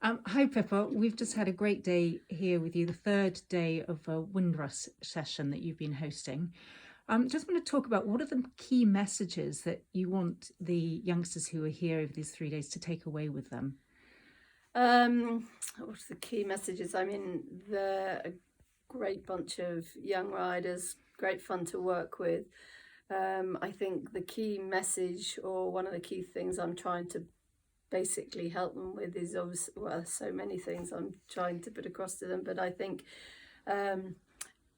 Hi Pippa, we've just had a great day here with you, the third day of a Windrush session that you've been hosting. Just want to talk about what are the key messages that you want the youngsters who are here over these 3 days to take away with them? What are the key messages? I mean, they're a great bunch of young riders, great fun to work with. I think the key message, or one of the key things I'm trying to basically help them with, is obviously, well, so many things I'm trying to put across to them, but I think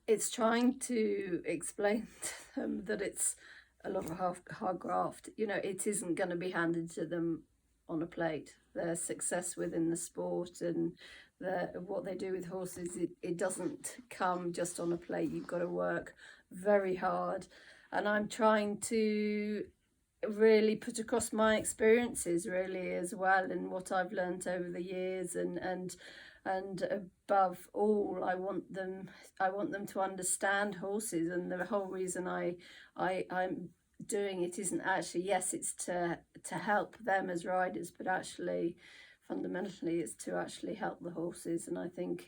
it's trying to explain to them that it's a lot of hard graft. It isn't going to be handed to them on a plate. Their success within the sport and what they do with horses, it doesn't come just on a plate. You've got to work very hard, and I'm trying to really put across my experiences really as well, and what I've learned over the years, and above all, I want them to understand horses. And the whole reason I'm doing it isn't actually, yes, it's to help them as riders, but actually fundamentally it's to actually help the horses. And I think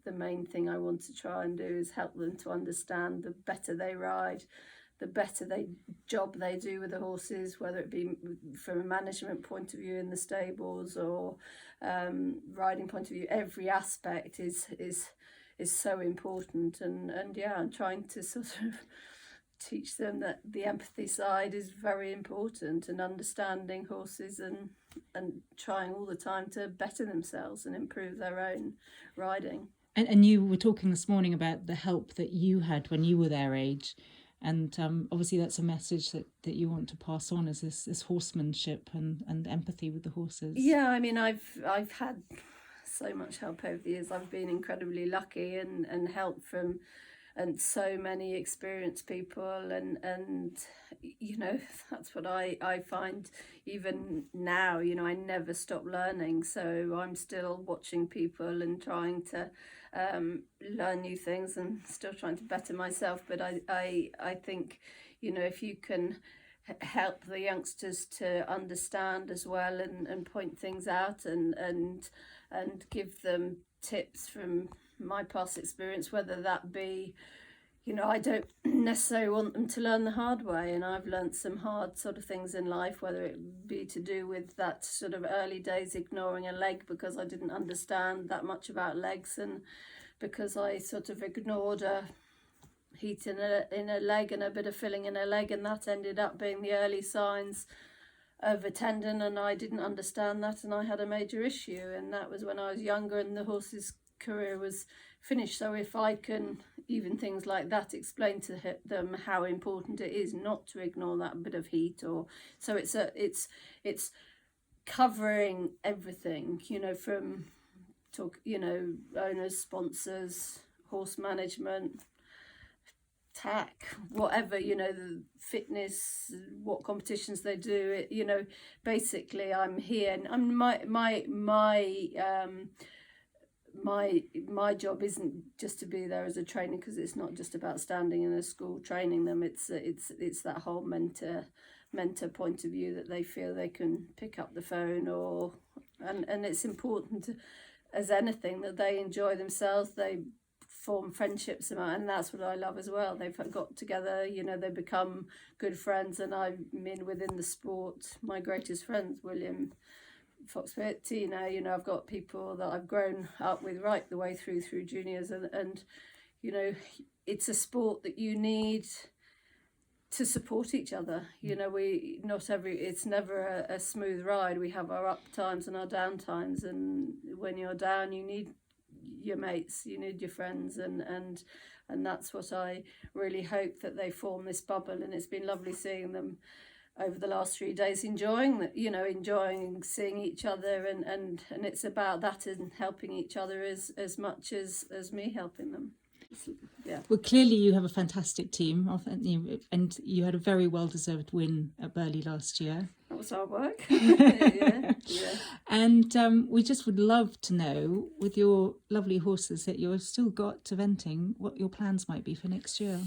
the main thing I want to try and do is help them to understand the better they ride, the better job they do with the horses, whether it be from a management point of view in the stables or riding point of view. Every aspect is so important, and yeah, I'm trying to sort of teach them that the empathy side is very important, and understanding horses and trying all the time to better themselves and improve their own riding. And you were talking this morning about the help that you had when you were their age. And obviously that's a message that you want to pass on, is this horsemanship and empathy with the horses. Yeah, I mean, I've had so much help over the years. I've been incredibly lucky and help from so many experienced people, and that's what I find even now. I never stop learning, so I'm still watching people and trying to learn new things, and still trying to better myself. But I think if you can help the youngsters to understand as well, and point things out, and give them tips from my past experience, whether that be, I don't necessarily want them to learn the hard way, and I've learned some hard sort of things in life, whether it be to do with that sort of early days ignoring a leg because I didn't understand that much about legs, and because I sort of ignored a heat in a leg and a bit of filling in a leg, and that ended up being the early signs of a tendon, and I didn't understand that, and I had a major issue, and that was when I was younger and the horse's career was finished. So if I can, even things like that, explain to them how important it is not to ignore that bit of heat, or so it's covering everything, from owners, sponsors, horse management, tack, whatever, the fitness, what competitions they do, basically I'm here, and I'm my job isn't just to be there as a trainer, because it's not just about standing in a school training them. It's that whole mentor point of view, that they feel they can pick up the phone, and it's important as anything that they enjoy themselves, they form friendships, and that's what I love as well. They've got together, they become good friends, and I mean, within the sport, my greatest friends, William Foxpit, I've got people that I've grown up with right the way through juniors, and it's a sport that you need to support each other. It's never a smooth ride. We have our up times and our down times, and when you're down, you need your mates, you need your friends, and that's what I really hope, that they form this bubble. And it's been lovely seeing them over the last 3 days, enjoying seeing each other, and it's about that, and helping each other as much as me helping them. Yeah. Well, clearly you have a fantastic team, and you had a very well-deserved win at Burghley last year. That was hard work. yeah. And we just would love to know, with your lovely horses that you've still got eventing, what your plans might be for next year.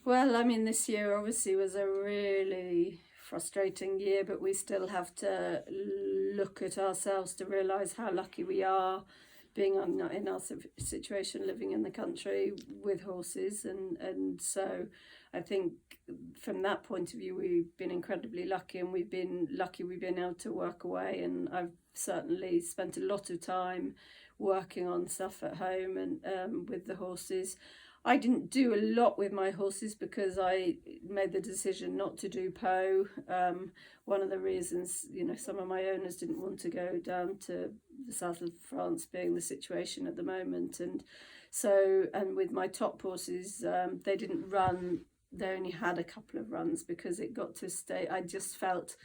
Well, I mean, this year obviously was a really frustrating year, but we still have to look at ourselves to realise how lucky we are being in our situation, living in the country with horses. And so I think from that point of view, we've been incredibly lucky, and we've been able to work away. And I've certainly spent a lot of time working on stuff at home and with the horses. I didn't do a lot with my horses because I made the decision not to do Pau. One of the reasons, some of my owners didn't want to go down to the south of France, being the situation at the moment. And with my top horses, they didn't run. They only had a couple of runs because it got to a state. I just felt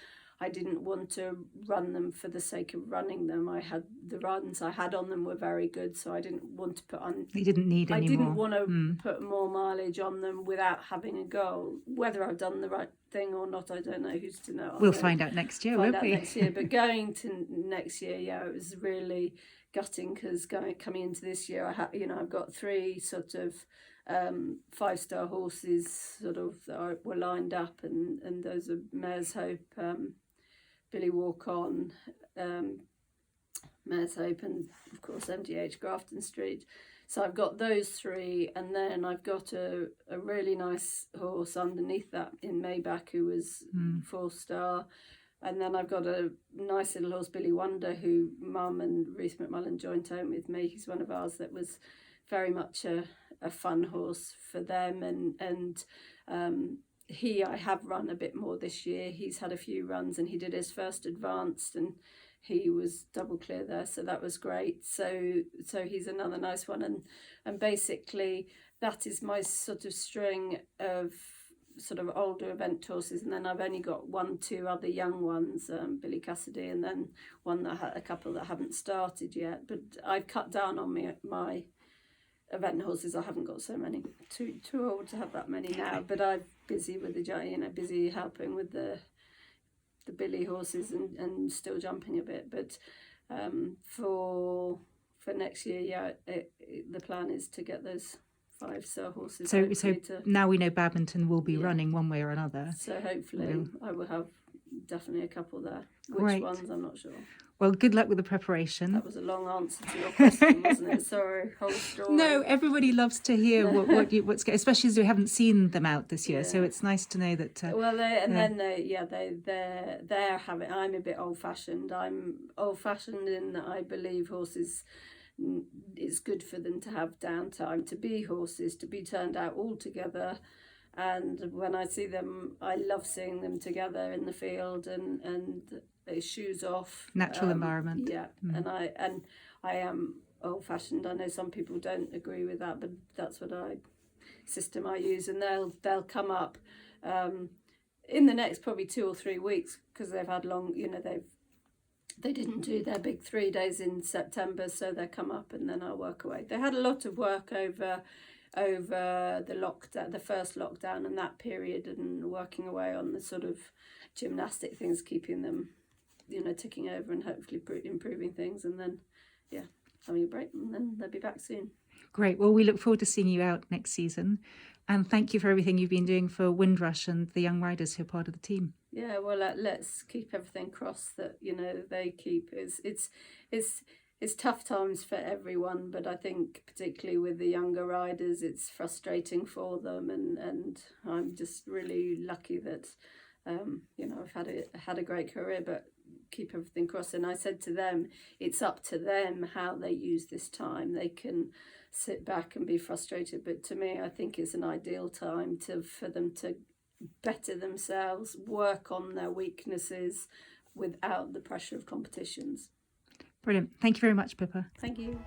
I didn't want to run them for the sake of running them. I had the runs I had on them were very good, so I didn't want to put on. You didn't need any more. I didn't want to put more mileage on them without having a goal. Whether I've done the right thing or not, I don't know. Who's to know? We'll find out next year, won't we? Next year. But going to next year, it was really gutting because coming into this year, I've got 3 sort of 5-star horses sort of that were lined up, and those are Mare's Hope, Billy Walk On, Mare's Hope, and of course MDH Grafton Street. So I've got those 3, and then I've got a really nice horse underneath that in Maybach who was 4-star. And then I've got a nice little horse, Billy Wonder, who Mum and Reese McMullen joined home with me. He's one of ours that was very much a fun horse for them. And I have run a bit more this year. He's had a few runs, and he did his first advanced, and he was double clear there, so that was great. So he's another nice one, and basically that is my sort of string of sort of older event horses, and then I've only got 1-2 other young ones, Billy Cassidy, and then a couple that haven't started yet. But I've cut down on my event horses. I haven't got so many, too old to have that many now, but I'm busy with busy helping with the Billy horses and still jumping a bit. But for next year, the plan is to get those 5-star horses. So now we know Badminton will be running one way or another. So hopefully I will have definitely a couple there. Which Great. ones, I'm not sure. Well, good luck with the preparation. That was a long answer to your question, wasn't it? Sorry, whole story. No, everybody loves to hear what's going, especially as we haven't seen them out this year. So it's nice to know that. They're having. I'm a bit old-fashioned. I'm old-fashioned in that I believe horses. It's good for them to have downtime, to be horses, to be turned out all together. And when I see them, I love seeing them together in the field and shoes off, natural environment. And I am old-fashioned. I know some people don't agree with that, but that's what system I use. And they'll come up in the next probably 2 or 3 weeks, because they've had long, they didn't do their big 3 days in September, so they'll come up and then I'll work away. They had a lot of work over the first lockdown and that period, and working away on the sort of gymnastic things, keeping them, ticking over and hopefully improving things, and then having a break, and then they'll be back soon. Great. Well, we look forward to seeing you out next season, and thank you for everything you've been doing for Windrush and the young riders who are part of the team. Yeah, well, let's keep everything crossed that they keep. It's tough times for everyone, but I think particularly with the younger riders, it's frustrating for them, and I'm just really lucky that I've had a great career, but keep everything crossed. And I said to them, it's up to them how they use this time. They can sit back and be frustrated, but to me, I think it's an ideal time for them to better themselves, work on their weaknesses without the pressure of competitions. Brilliant. Thank you very much, Pippa. Thank you.